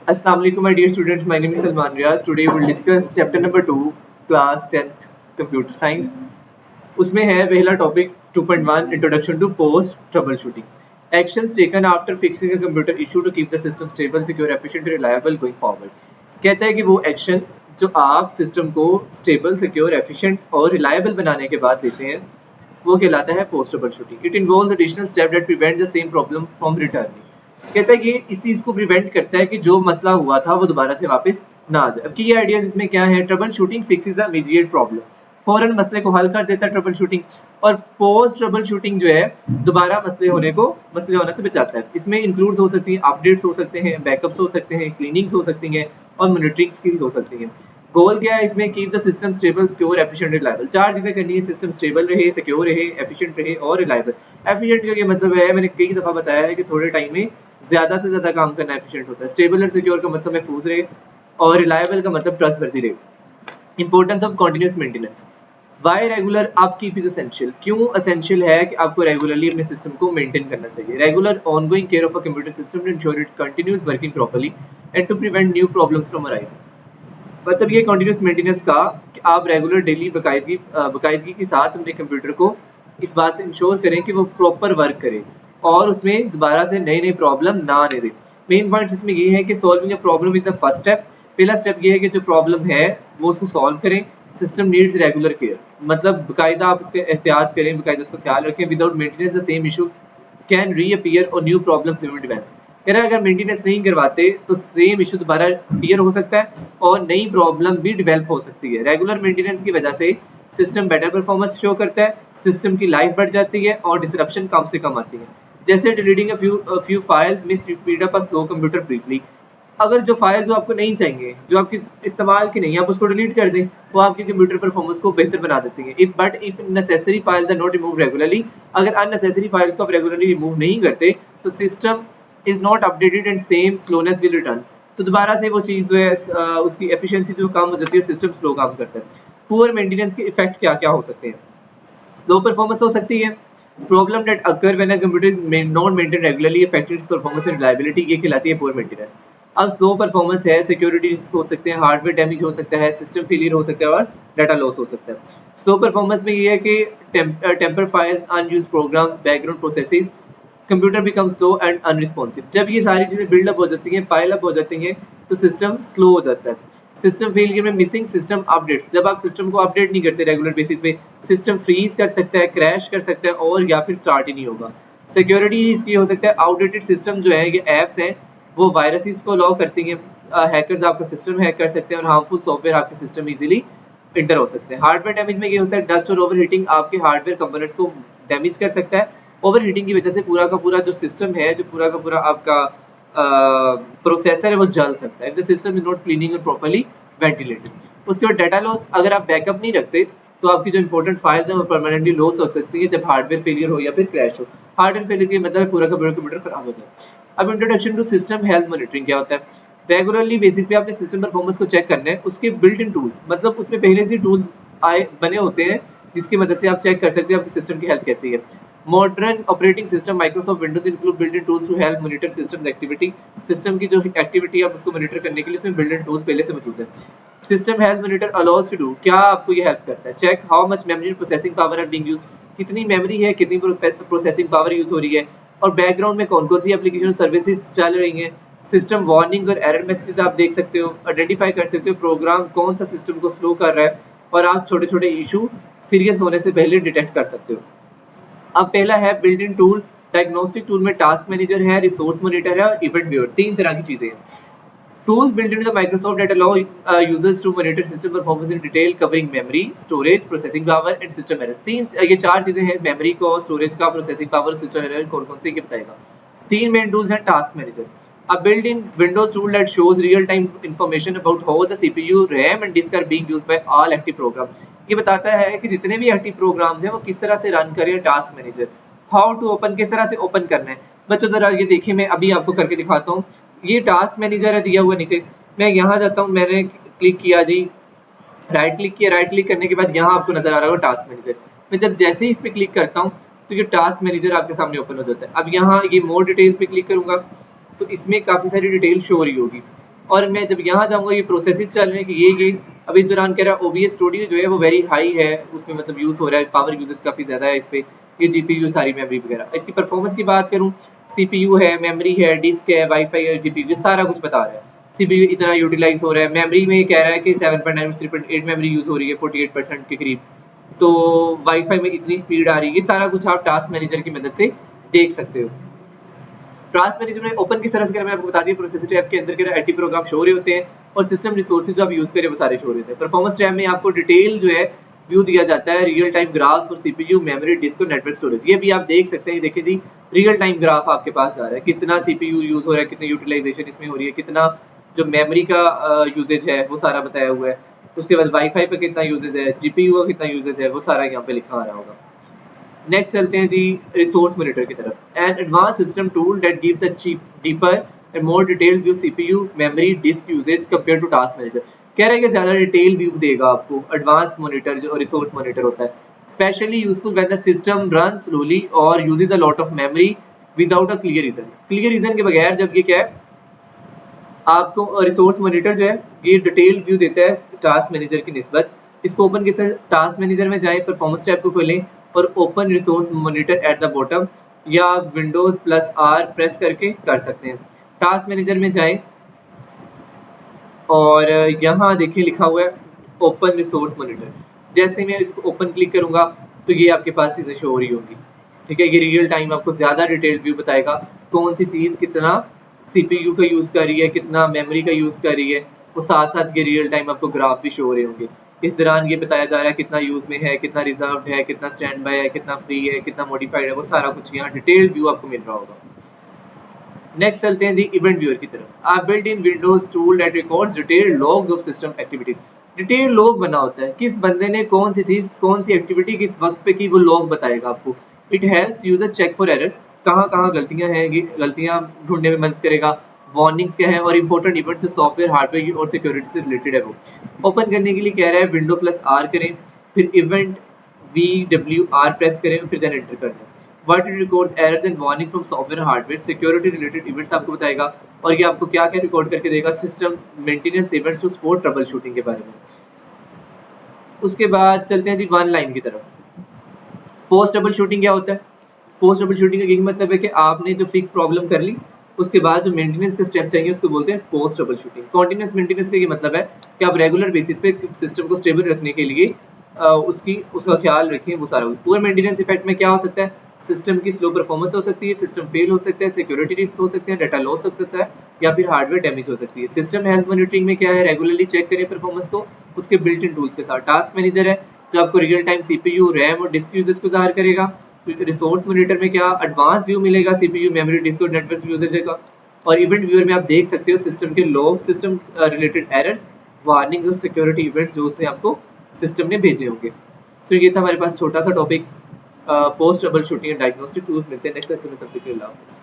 Assalamu alaikum, my dear students. My name is Salman Riaz. Today we will discuss chapter number 2, class 10th, computer science. उसमें है पहला topic 2.1 introduction to post trouble shooting actions taken after fixing a computer issue to keep the system stable secure efficient reliable going forward. कहता है कि वो action जो आप system को स्टेबल सिक्योर एफिशिएंट और रिलायबल बनाने के बाद लेते हैं वो कहलाता है post trouble shooting. It involves additional step that prevent the same problem from returning. कहता है कि इस चीज को प्रिवेंट करता है कि जो मसला हुआ था वो दोबारा से वापस ना आ जाए। अब की आइडियाज इसमें क्या है? Trouble shooting fixes the immediate problem, फौरन मसले को हल कर देता है ट्रबल शूटिंग। और पोस्ट ट्रबल शूटिंग जो है दोबारा मसले होने से बचाता है। इसमें इंक्लूड हो सकती है अपडेट्स हो सकते हैं, बैकअप्स हो सकते हैं, क्लीनिंग्स हो सकती हैं और मॉनिटरिंग स्किल्स हो सकती हैं। गोल क्या है इसमें? Keep the system stable secure efficient reliable. चार चीजें करनी है, सिस्टम स्टेबल रहे, सिक्योर रहे, एफिशिएंट रहे और रिलायबल। एफिशिएंट का ये मतलब है, मैंने कई दफा बताया है कि थोड़े टाइम में ज्यादा से ज्यादा काम करना एफिशिएंट होता है। स्टेबल और सिक्योर का मतलब महफूज रहे और रिलायबल का मतलब ट्रस्टवर्दी रहे। Importance of continuous maintenance. Why regular upkeep is essential. क्यों एसेंशियल है कि आपको रेगुलरली अपने सिस्टम को मेंटेन करना चाहिए? Regular ongoing care of a computer system to ensure it continuous working properly and to prevent new problems from arising. मतलब ये कंटिन्यूअस मेंटेनेंस का कि आप रेगुलर डेली बकायदगी के साथ अपने कंप्यूटर को इस बात से इंश्योर करें कि वो प्रॉपर वर्क करे और उसमें दोबारा से नई नई प्रॉब्लम ना आने दे। मेन पॉइंट इसमें ये है कि solving a problem is the first step. पहला स्टेप ये है कि जो प्रॉब्लम है वो उसको सॉल्व करें। सिस्टम नीड्स रेगुलर केयर, मतलब बकायदा आप उसके एहतियात करें, बकायदा उसका ख्याल रखें। Without maintenance the same issue can reappear और न्यू प्रॉब्लम्स विल डेवलप। कह रहा है अगर मेंटेनेंस नहीं करवाते तो सेम इशू दोबारा अपीयर हो सकता है और नई प्रॉब्लम भी डेवलप हो सकती है। रेगुलर मेंटेनेंस की वजह से सिस्टम बेटर परफॉर्मेंस शो करता है, सिस्टम की लाइफ बढ़ जाती है और डिसरप्शन कम से कम आती है। जैसे डिलीटिंग अ फ्यू फाइल्स में speed up a slow computer briefly. अगर जो फाइल्स जो आपको नहीं चाहिए, जो आपकी इस्तेमाल की नहीं, आप उसको डिलीट कर दें, वो आपके कंप्यूटर परफॉर्मेंस को बेहतर बना देती है। If necessary files are not remove regularly, अगर अननेसेसरी फाइल्स को आप रेगुलरली रिमूव नहीं करते तो system is not updated and same slowness will return. तो दोबारा से वो चीज जो है उसकी एफिशिएंसी जो कम हो जाती है, सिस्टम स्लो काम करता है। पुअर मेंटेनेंस के इफेक्ट क्या क्या हो सकते हैं? स्लो परफॉर्मेंस हो सकती है। Problem that occur when a computer is not maintain regularly affected it's performance and reliability, ये कहलाती है पुअर मेंटेनेंस। अब स्लो परफॉर्मेंस है, सिक्योरिटी रिस्क हो सकते हैं, हार्डवेयर डैमेज हो सकता है, सिस्टम फेलियर हो सकता है और डाटा लॉस हो सकता है। स्लो परफॉर्मेंस में ये है कि temper files, unused programs, background processes, computer become slow and unresponsive. जब ये सारी चीजें बिल्डअप हो जाती हैं, पाइल अप हो जाती हैं, तो सिस्टम स्लो हो जाता है। सिस्टम फेलियर में मिसिंग सिस्टम अपडेट्स। जब आप सिस्टम को अपडेट नहीं करते रेगुलर बेसिस पे, सिस्टम फ्रीज कर सकता है, क्रैश कर सकता है और या फिर स्टार्ट ही नहीं होगा। सिक्योरिटी इसकी हो सकता है, आउटडेटेड सिस्टम जो है, ये एप्स हैं, वो वायरसेस को अलाउ करती हैं। हैकर्स आपका सिस्टम हैक कर सकते हैं और हार्मफुल सॉफ्टवेयर आपके सिस्टम इजीली इंटर हो सकते हैं। हार्डवेयर डैमेज में ये होता है, डस्ट और ओवरहीटिंग आपके हार्डवेयर कंपोनेंट्स को डैमेज कर सकता है। ओवरहीटिंग की वजह से पूरा का पूरा जो सिस्टम है, जो पूरा का पूरा आपका प्रोसेसर है, वो जल सकता है। The system is not cleaning और प्रॉपर्ली वेंटिलेटेड। उसके बाद डाटा लॉस। अगर आप बैकअप नहीं रखते तो आपकी जो इंपॉर्टेंट फाइल्स हैं वो परमानेंटली लॉस हो सकती है जब हार्डवेयर फेलियर हो या फिर क्रैश हो। हार्डवेयर फेलियर का मतलब पूरा का पूरा कंप्यूटर खराब हो जाए। अब introduction to system health monitoring क्या होता है? रेगुलरली बेसिस पे आपने सिस्टम परफॉर्मेंस को चेक करना है। उसके बिल्ट इन टूल्स, मतलब उसमें पहले से टूल्स आए बने होते हैं जिसकी मदद से आप चेक कर सकते हो आपकी सिस्टम की हेल्थ कैसी है। Modern operating system Microsoft Windows include built in tools to help monitor system activity. System की जो एक्टिविटी है आप उसको मॉनिटर करने के लिए इसमें बिल्ट इन टूल्स पहले से मौजूद है। System health monitor allows to do, क्या आपको ये हेल्प करता है? Check how much memory processing power are being used, कितनी मेमोरी है, कितनी प्रोसेसिंग पावर यूज हो रही है और बैकग्राउंड में कौन कौन सी एप्लीकेशन सर्विसेज चल रही हैं। सिस्टम वार्निंग्स और एरर मैसेजेस आप देख सकते हो, आइडेंटिफाई कर सकते हो प्रोग्राम कौन सा सिस्टम को स्लो कर रहा है और आप छोटे छोटे इशू सीरियस होने से पहले डिटेक्ट कर सकते हो। अब पहला है built in tool. Diagnostic tool में टास्क मैनेजर है, रिसोर्स मॉनिटर है और इवेंट व्यूअर, तीन तरह की चीजें हैं। Tools built into the Microsoft that allow users to monitor system performance in detail, covering memory, storage, processing power and system errors। तीन ये चार चीजें हैं, मेमोरी को, स्टोरेज का, प्रोसेसिंग पावर, सिस्टम एरर, कौन कौन से ये बताएगा। तीन मेन टूल्स हैं। Task manager, a built-in Windows tool that shows real-time information about how the CPU, RAM and disk are being used by all active program। ये बताता है कि जितने भी एक्टिव प्रोग्राम्स हैं वो किस तरह से रन करें। Task manager, how to open, किस तरह से ओपन करना है। बच्चों जरा ये देखिए, मैं अभी आपको करके दिखाता हूँ। ये टास्क मैनेजर है दिया हुआ नीचे, मैं यहाँ जाता हूँ, मैंने क्लिक किया जी, राइट क्लिक किया, राइट क्लिक करने के बाद यहाँ आपको नजर आ रहा होगा टास्क मैनेजर। मैं जब जैसे ही इस पे क्लिक करता हूँ तो ये टास्क मैनेजर आपके सामने ओपन हो जाता है। अब यहाँ ये मोर डिटेल्स पे क्लिक करूंगा तो इसमें काफी सारी डिटेल शो हो रही होगी। और मैं जब यहाँ जाऊँगा ये प्रोसेसेस चल रहे हैं कि ये अब इस दौरान कह रहा है OBS स्टूडियो जो है वो वेरी हाई है, उसमें मतलब यूज़ हो रहा है, पावर यूजेज काफ़ी ज़्यादा है इस पे, ये GPU सारी मेमोरी वगैरह। इसकी परफॉर्मेंस की बात करूँ, CPU है, मेमोरी है, डिस्क है, वाईफाई है, GPU ये सारा कुछ बता रहा है। CPU इतना यूटिलाइज हो रहा है, मेमोरी में कह रहा है कि 7.9 3.8 मेमोरी यूज़ हो रही है 48% के करीब, तो वाईफाई में इतनी स्पीड आ रही है, ये सारा कुछ आप टास्क मैनेजर की मदद से देख सकते हो। टास्क मैनेजर में ओपन की तरह से मैं आपको बता दी, प्रोसेसर टैब के अंदर के एटी प्रोग्राम शो हो रहे होते हैं और सिस्टम रिसोर्सेज जो आप यूज करें वो सारे शो हो रहे होते हैं। परफॉर्मेंस टैब में आपको डिटेल जो है व्यू दिया जाता है, रियल टाइम ग्राफ्स और CPU, मेमोरी, डिस्क और नेटवर्क स्टोरेज, ये भी आप देख सकते हैं। देखिए जी, रियल टाइम ग्राफ आपके पास आ रहा है, कितना CPU यूज हो रहा है, कितनी यूटिलाइजेशन इसमें हो रही है, कितना जो मेमोरी का यूजेज है वो सारा बताया हुआ है। उसके बाद वाईफाई पे कितना यूजेज है, GPU का कितना यूजेज है, वो सारा यहाँ पे लिखा आ रहा होगा। नेक्स्ट चलते हैं जी रिसोर्स मॉनिटर की तरफ। An advance system tool that gives a deeper and more detailed view CPU, memory, disk usage compare to task manager. कह रहा है कि ज्यादा डिटेल व्यू देगा आपको एडवांस मॉनिटर जो रिसोर्स मॉनिटर होता है, specially useful when the system run slowly और uses a lot of memory without a clear reason. Clear reason के बगैर जब ये क्या है आपको रिसोर्स मॉनिटर जो है ये डिटेल व्यू देता है टास्क मैनेजर की निस्बत। इसको ओपन कैसे, टास्क मैनेजर में जाएं, परफॉर्मेंस टैब को खोलें और open resource monitor at the bottom या विंडोज +R प्रेस करके कर सकते हैं। टास्क मैनेजर में जाएं और यहाँ देखिए लिखा हुआ है ओपन रिसोर्स मॉनिटर। जैसे मैं इसको ओपन क्लिक करूंगा तो ये आपके पास चीजें शो हो रही होंगी। ठीक है, ये रियल टाइम आपको ज्यादा डिटेल व्यू बताएगा, कौन सी चीज कितना CPU का यूज कर रही है, कितना मेमोरी का यूज कर रही है, वो साथ साथ ये रियल टाइम आपको ग्राफ भी शो हो रहे होंगे। इस दौरान ये बताया जा रहा है कितना यूज में है, कितना रिजर्व है, कितना स्टैंड बाय है, कितना फ्री है, कितना मॉडिफाइड है, वो सारा कुछ यहाँ डिटेल व्यू आपको मिल रहा होगा। नेक्स्ट चलते हैं जी इवेंट व्यूअर की तरफ। आप built in Windows tool that records detailed logs of system activities. Detail log बना होता है, किस बंदे ने कौन सी चीज, कौन सी एक्टिविटी किस वक्त पे की, वो लॉग बताएगा आपको। It helps user check for errors, कहाँ कहाँ गलतियां हैं, गलतियां ढूंढने में मदद करेगा। वार्निंग्स क्या है और इंपॉर्टेंट इवेंट जो सॉफ्टवेयर, हार्डवेयर और सिक्योरिटी से रिलेटेड है वो। ओपन करने के लिए कह रहा है विंडो +R करें, फिर इवेंट VWR प्रेस करें, फिर देन एंटर कर दें। What it records errors and warning from software hardware, security related events आपको बताएगा और ये आपको क्या क्या रिकॉर्ड करके देगा, system maintenance events to support trouble shooting के बारे में। उसके बाद चलते हैं जी वन लाइन की तरफ। पोस्ट ट्रबल शूटिंग क्या होता है? पोस्ट ट्रबल शूटिंग का यही मतलब है कि आपने जो फिक्स प्रॉब्लम कर ली उसके बाद जो मेंटेनेंस के स्टेप चाहिए उसको बोलते हैं post trouble shooting. Continuous maintenance का ये मतलब है कि आप रेगुलर बेसिस पे सिस्टम को स्टेबल रखने के लिए उसका ख्याल रखें, वो सारा। पूअर मेंटेनेंस इफेक्ट में क्या हो सकता है, सिस्टम की स्लो परफॉर्मेंस हो सकती है, सिस्टम फेल हो सकता है, सिक्योरिटी रिस्क हो सकते हैं, डाटा लॉस हो सकता है या फिर हार्डवेयर डैमेज हो सकती है। सिस्टम हेल्थ मॉनिटरिंग में क्या है, रेगुलरली चेक करें परफॉर्मेंस को उसके बिल्ट इन टूल्स के साथ। टास्क मैनेजर है जो आपको रियल टाइम CPU, रैम और डिस्क यूजेज को ज़ाहिर करेगा। रिसोर्स मॉनिटर में क्या एडवांस व्यू मिलेगा CPU, मेमोरी, डिस्क और नेटवर्क यूजेज का। और इवेंट व्यूअर में आप देख सकते हो सिस्टम के log, system related errors, warning और सिक्योरिटी इवेंट्स जो उसने आपको सिस्टम ने भेजे होंगे। तो ये था हमारे पास छोटा सा topic post trouble shooting and diagnostic tools. मिलते हैं नेक्स्ट लेक्चर में, तब तक के लिए अल्लाह हाफिज़।